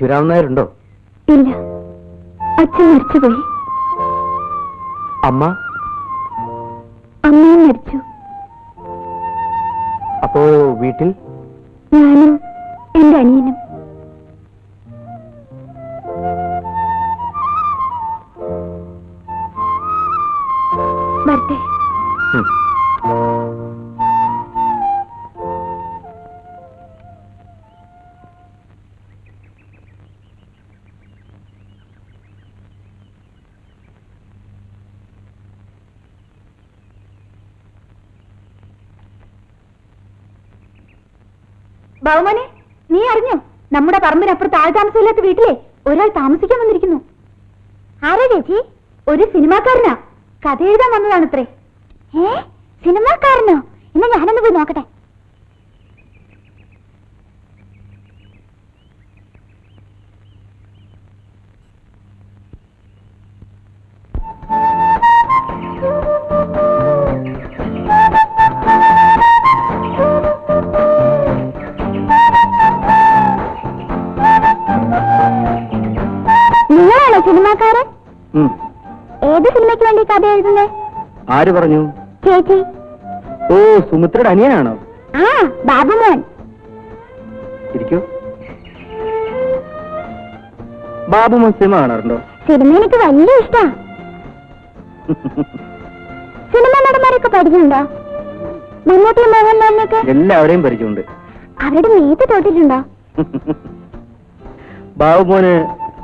ശിവരാമൻ നായരുണ്ടോ? ഇല്ല, അച്ഛൻ മരിച്ചുപോയി. അമ്മ? അമ്മയും മരിച്ചു. അപ്പോ വീട്ടിൽ ഞാനും എന്റെ അനിയനും. വരട്ടെ. ബാബുമോനെ, നീ അറിഞ്ഞോ? നമ്മുടെ പറമ്പിനപ്പുറത്ത് ആൾ താമസമില്ലാത്ത വീട്ടിലെ ഒരാൾ താമസിക്കാൻ വന്നിരിക്കുന്നു. ആരാ ചേച്ചി? ഒരു സിനിമാക്കാരനാ. കഥ എഴുതാൻ വന്നതാണത്രേ. സിനിമാക്കാരനോ? എന്നാ ഞാനൊന്ന് പോയി നോക്കട്ടെ. നിങ്ങളാണോ സിനിമാക്കാരൻ? ഏത് സിനിമയ്ക്ക് വേണ്ടി കഥ എഴുതുന്നേ? ആര് പറഞ്ഞു? ചേച്ചി. ഓ, സുമിത്രയുടെ അനിയനാണോ? ആ, ബാബുമോൻ. ഇരിക്കൂ. ബാബുമോൻ സിനിമ കാണാറുണ്ടോ? സിനിമ എനിക്ക് വലിയ ഇഷ്ടാ. സിനിമ നടന്മാരൊക്കെ പരിചയമുണ്ടോ? മമ്മൂട്ടി, മോഹൻലാലിനൊക്കെ? എല്ലാവരെയും പരിചയമുണ്ട്. അവരുടെ മേത്ത് തൊട്ടിട്ടുണ്ടോ? ബാബുമോന്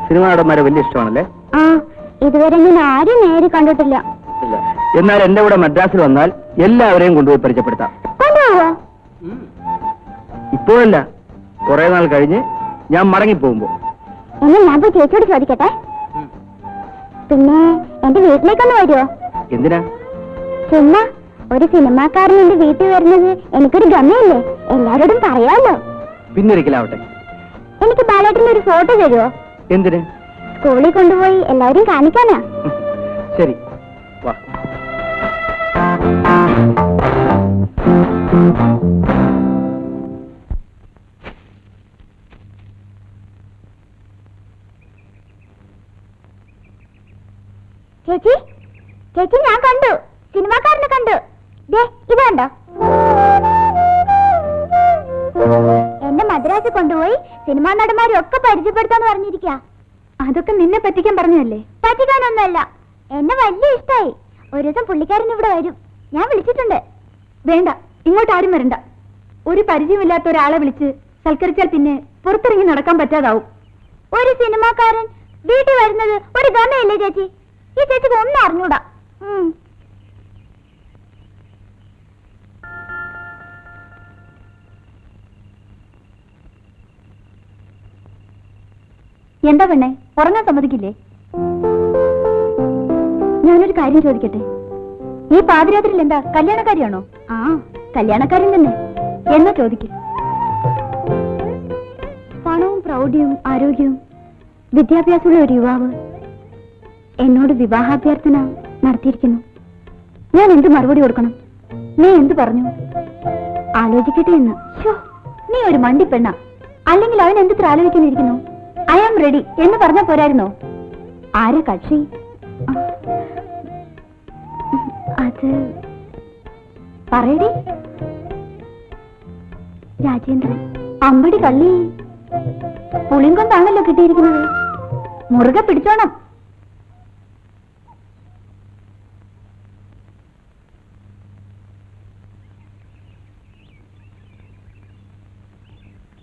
സിനിമ നടന്മാരെ വലിയ ഇഷ്ടമാണല്ലേ? ആ, ഇതുവരെ ഞാൻ ആരും നേരി കണ്ടിട്ടില്ല. എന്നാൽ എന്റെ കൂടെ മദ്രാസിൽ വന്നാൽ എല്ലാവരെയും കൊണ്ടുപോയി പരിചയപ്പെടുത്താം. കൊണ്ടുപോവോ? ഇപ്പോഴല്ല, കുറെ നാൾ കഴിഞ്ഞ് ഞാൻ മടങ്ങിപ്പോകുമ്പോ. എന്നാ ഞാൻ പോയി ചേച്ചിയോട് ചോദിക്കട്ടെ. പിന്നെ എന്റെ വീട്ടിലേക്കൊന്ന് വരുമോ? എന്തിനാ? ചുമ്മാ ഒരു സിനിമാക്കാരൻ എന്റെ വീട്ടിൽ വരുന്നത് എനിക്കൊരു ഗമയല്ലേ, എല്ലാവരോടും പറയാമല്ലോ. പിന്നൊരിക്കലാവട്ടെ. എനിക്ക് ബാലേട്ടന്റെ ഒരു ഫോട്ടോ തരുമോ? എന്തിന്? സ്കൂളിൽ കൊണ്ടുപോയി എല്ലാവരും കാണിക്കാനാ. ശരി, വാ. ചേച്ചി, ചേച്ചി, ഞാൻ കണ്ടു, സിനിമാക്കാരനെ കണ്ടു. ഇതുണ്ടോ? എന്നെ മദ്രാസിൽ കൊണ്ടുപോയി സിനിമാ നടന്മാരും ഒക്കെ പരിചയപ്പെടുത്താന്ന് പറഞ്ഞിരിക്ക. അതൊക്കെ നിന്നെ പറ്റിക്കാൻ പറഞ്ഞല്ലേ? പറ്റിക്കാനൊന്നുമല്ല, എന്നെ വലിയ ഇഷ്ടായി. ഒരു ദിവസം പുള്ളിക്കാരൻ ഇവിടെ വരും, ഞാൻ വിളിച്ചിട്ടുണ്ട്. വേണ്ട, ഇങ്ങോട്ട് ആരും വരണ്ട. ഒരു പരിചയമില്ലാത്ത ഒരാളെ വിളിച്ച് സൽക്കരിച്ചാൽ പിന്നെ പുറത്തിറങ്ങി നടക്കാൻ പറ്റാതാവും. ഒരു സിനിമാക്കാരൻ വീട്ടിൽ വരുന്നത് ഒരു ഗമയല്ലേ ചേച്ചി? ഈ ചേച്ചിക്ക് ഒന്നും അറിഞ്ഞൂടാ. എന്താ പെണ്ണെ, ഉറങ്ങാൻ സമ്മതിക്കില്ലേ? ഞാനൊരു കാര്യം ചോദിക്കട്ടെ? ഈ പാതിരാത്രിയിൽ എന്താ കല്യാണക്കാരിയാണോ? ആ, കല്യാണക്കാരൻ തന്നെ. എന്നാ ചോദിക്കും. പണവും പ്രൗഢിയും ആരോഗ്യവും വിദ്യാഭ്യാസമുള്ള ഒരു യുവാവ് എന്നോട് വിവാഹാഭ്യർത്ഥന നടത്തിയിരിക്കുന്നു. ഞാൻ എന്ത് മറുപടി കൊടുക്കണം? നീ എന്ത് പറഞ്ഞു? ആലോചിക്കട്ടെ എന്ന്. നീ ഒരു മണ്ടിപ്പെണ്ണ. അല്ലെങ്കിൽ അവൻ എന്തിത്ര ആലോചിക്കാനിരിക്കുന്നു? ഐ ആം റെഡി എന്ന് പറഞ്ഞാ പോരായിരുന്നോ? ആരാ കക്ഷി? അത് പറയടി. രാജേന്ദ്രൻ. അമ്പടി കള്ളി, പുളിയും കൊണ്ടാണല്ലോ കിട്ടിയിരിക്കുന്നത്. മുറുകെ പിടിച്ചോണം.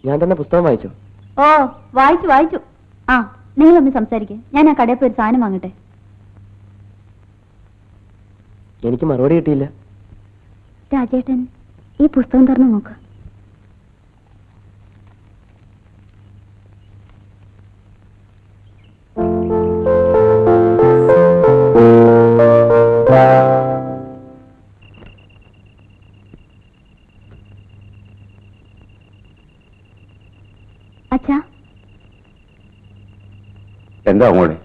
ഞാൻ തന്നെ പുസ്തകം വായിച്ചു. ഓ, വായിച്ചു. ആ, നിങ്ങളൊന്ന് സംസാരിക്കേ. ഞാൻ ആ കടയിൽ പോയി ഒരു സാധനം വാങ്ങട്ടെ. എനിക്ക് മറുപടി കിട്ടിയില്ല. രാജേട്ടൻ, ഈ പുസ്തകം തുറന്നു നോക്ക്. അച്ഛാ, എന്താ അങ്ങോട്ട്?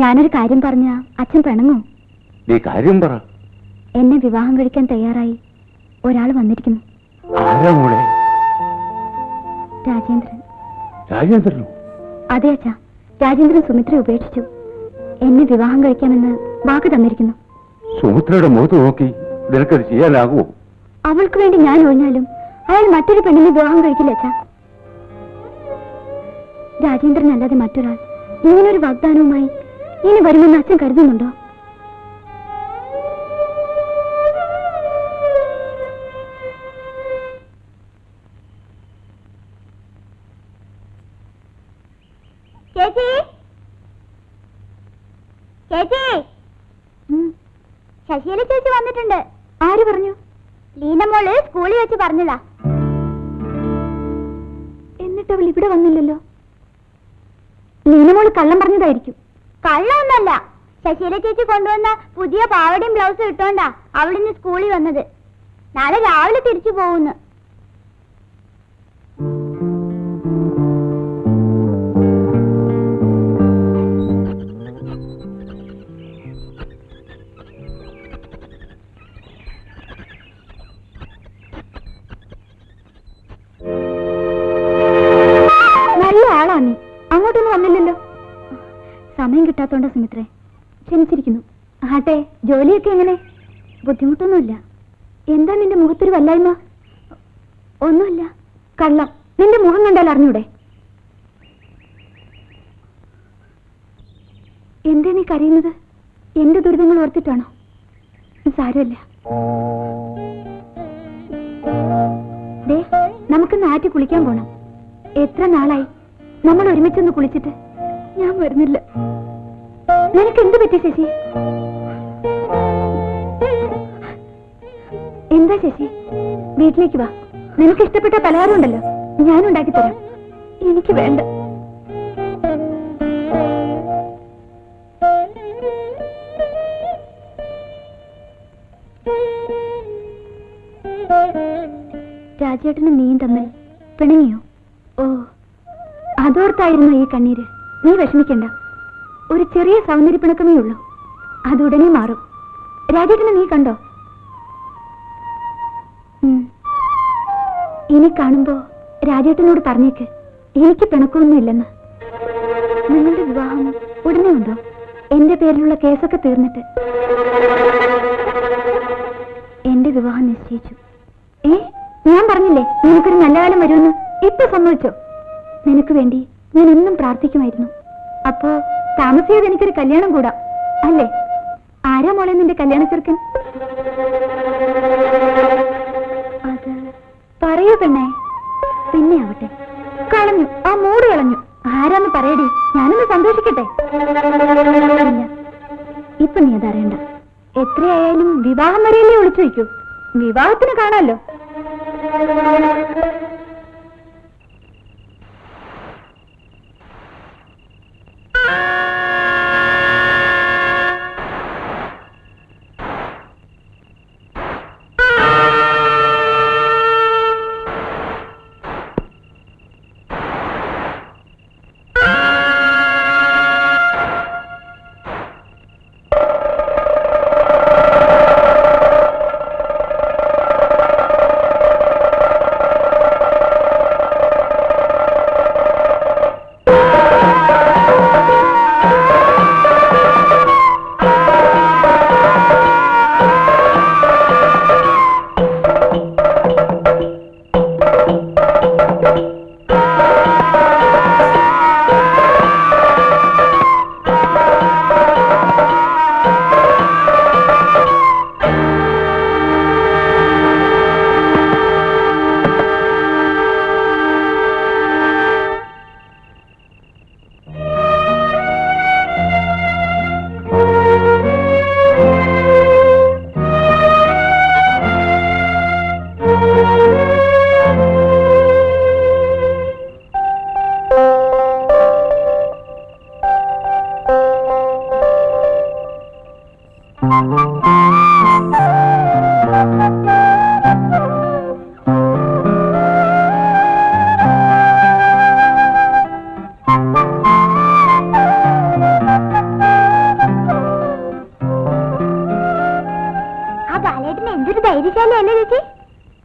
ഞാനൊരു കാര്യം പറഞ്ഞ അച്ഛൻ പിണങ്ങോ? നീ കാര്യം പറ. എന്നെ വിവാഹം കഴിക്കാൻ തയ്യാറായി ഒരാൾ വന്നിരിക്കുന്നു. ആരാ മോളെ? രാജേന്ദ്രൻ. രാജേന്ദ്രനോ? അതെ അച്ഛാ, രാജേന്ദ്രൻ സുമിത്രയെ ഉപേക്ഷിച്ചു. എന്നെ വിവാഹം കഴിക്കാമെന്ന് വാക്ക് തന്നിരിക്കുന്നു. സുമിത്രയുടെ മുഖത്ത് നോക്കി നിനക്കത് ചെയ്യാനാകുമോ? അവൾക്ക് വേണ്ടി ഞാൻ ഒഴിഞ്ഞാലും അയാൾ മറ്റൊരു പെണ്ണിനെ വിവാഹം കഴിക്കില്ല അച്ഛാ. രാജേന്ദ്രൻ അല്ലാതെ മറ്റൊരാൾ ഇങ്ങനൊരു വാഗ്ദാനവുമായി ഇനി വരുമെന്ന് അച്ഛൻ കരുതുന്നുണ്ടോ? ചേച്ചി, ചേച്ചി, ശശിയില ചേച്ചി വന്നിട്ടുണ്ട്. ആര് പറഞ്ഞു? ലീനമോള് സ്കൂളിൽ വെച്ച് പറഞ്ഞതാ. എന്നിട്ട് അവൾ ഇവിടെ വന്നില്ലല്ലോ. ലീനമോള് കള്ളം പറഞ്ഞതായിരിക്കും. കള്ളമൊന്നല്ല, ശശിയില ചേച്ചി കൊണ്ടുവന്ന പുതിയ പാവടയും ബ്ലൗസും ഇട്ടോണ്ടാ അവളിന്ന് സ്കൂളിൽ വന്നത്. നാളെ രാവിലെ തിരിച്ചു പോകുന്നു. നല്ല ആളാ നീ. അങ്ങോട്ടൊന്നും വന്നില്ലല്ലോ. സമയം കിട്ടാത്തോണ്ടാ സുമിത്രേ. ക്ഷമിച്ചിരിക്കുന്നു. ആട്ടെ, ജോലിയൊക്കെ എങ്ങനെ? ബുദ്ധിമുട്ടൊന്നുമില്ല. എന്താ നിന്റെ മുഖത്തൊരു വല്ലായ്മ? ഒന്നുമില്ല. കള്ളം. നിന്റെ മുഖം കണ്ടാൽ അറിഞ്ഞൂടെ? എന്തേ നീ കരയുന്നത്? എന്റെ ദുരിതങ്ങൾ ഓർത്തിട്ടാണോ? സാരമില്ല. ദേ, നമുക്ക് നാട്ടിൽ കുളിക്കാൻ പോണം. എത്ര നാളായി നമ്മൾ ഒരുമിച്ചൊന്ന് കുളിച്ചിട്ട്. ഞാൻ വരുന്നില്ല. നിനക്ക് എന്ത് പറ്റി ശശി? എന്താ ശശി? വീട്ടിലേക്ക് വാ. നിനക്ക് ഇഷ്ടപ്പെട്ട പലഹാരം ഉണ്ടല്ലോ, ഞാൻ ഉണ്ടാക്കി തരാം. എനിക്ക് വേണ്ട. രാജേട്ടനും നീയും തമ്മിൽ പിണങ്ങിയോ? ഓ, അതോർത്തായിരുന്നു ഈ കണ്ണീര്. നീ വിഷമിക്കണ്ട. ഒരു ചെറിയ സൗന്ദര്യപ്പിണക്കമേ ഉള്ളൂ. അതുടനെ മാറും. രാജേട്ടനെ നീ കണ്ടോ? ഇനി കാണുമ്പോ രാജേട്ടനോട് പറഞ്ഞേക്ക് എനിക്ക് പിണക്കമൊന്നുമില്ലെന്ന്. നിങ്ങളുടെ വിവാഹം ഉടനെ ഉണ്ടോ? എന്റെ പേരിലുള്ള കേസൊക്കെ തീർന്നിട്ട്. എന്റെ വിവാഹം നിശ്ചയിച്ചു. ഞാൻ പറഞ്ഞില്ലേ നിനക്കൊരു നല്ല കാലം വരുമെന്ന്. ഇപ്പൊ സമ്മതിച്ചോ? നിനക്ക് വേണ്ടി ഞാൻ എന്നും പ്രാർത്ഥിക്കുമായിരുന്നു. അപ്പോ താമസിയാതെ എനിക്കൊരു കല്യാണം കൂടാ, അല്ലേ? ആരാ മോളെ നിന്റെ കല്യാണ ചെറുക്കൻ? അത് പറയൂ പെണ്ണേ. പിന്നെ ആവട്ടെ. കളഞ്ഞു, ആ മൂട് കളഞ്ഞു. ആരാന്ന് പറയടി, ഞാനൊന്ന് സന്തോഷിക്കട്ടെ. ഇല്ല, ഇപ്പൊ നീ അതറിയണ്ട. എത്രയായാലും വിവാഹം വരെയല്ലേ ഒളിച്ചു വയ്ക്കൂ. വിവാഹത്തിന് കാണാമല്ലോ.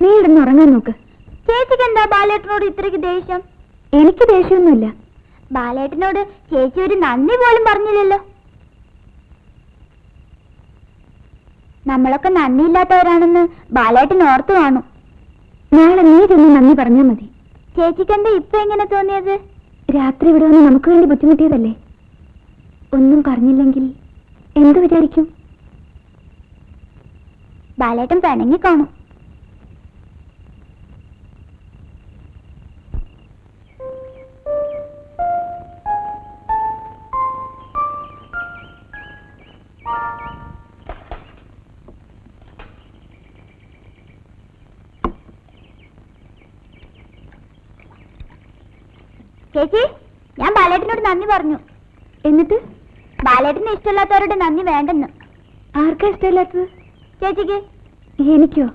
നീ ഇടുന്ന് ഉറങ്ങാൻ നോക്ക്. ചേച്ചിക്ക് എന്താ ബാലേട്ടനോട് ഇത്രയ്ക്ക് ദേഷ്യം? എനിക്ക് ദേഷ്യമൊന്നുമില്ല. ബാലേട്ടനോട് ചേച്ചി ഒരു നന്ദി പോലും പറഞ്ഞില്ലല്ലോ. നമ്മളൊക്കെ നന്ദിയില്ലാത്തവരാണെന്ന് ബാലേട്ടൻ ഓർത്തു കാണും. നാളെ നീ ചെന്ന് നന്ദി പറഞ്ഞാൽ മതി. ചേച്ചിക്കെന്താ ഇപ്പൊ എങ്ങനെ തോന്നിയത്? രാത്രി ഇവിടെ വന്ന് നമുക്ക് വേണ്ടി ബുദ്ധിമുട്ടിയതല്ലേ. ഒന്നും പറഞ്ഞില്ലെങ്കിൽ എന്ത് വിചാരിക്കും? ബാലേട്ടൻ പിണങ്ങി കാണും. ചേച്ചി, ഞാൻ ബാലേട്ടനോട് നന്ദി പറഞ്ഞു. എന്നിട്ട്? ബാലേട്ടന് ഇഷ്ടമില്ലാത്തവരോട് നന്ദി വേണ്ടെന്ന്. ആർക്കാ ഇഷ്ടമില്ലാത്തത്? ചേച്ചിക്ക്. എനിക്കോ?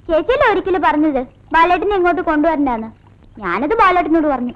ചേച്ചിയല്ലേ ഒരിക്കലും പറഞ്ഞത് ബാലേട്ടനെ ഇങ്ങോട്ട് കൊണ്ടുവരണ്ടാന്ന്. ഞാനത് ബാലേട്ടനോട് പറഞ്ഞു.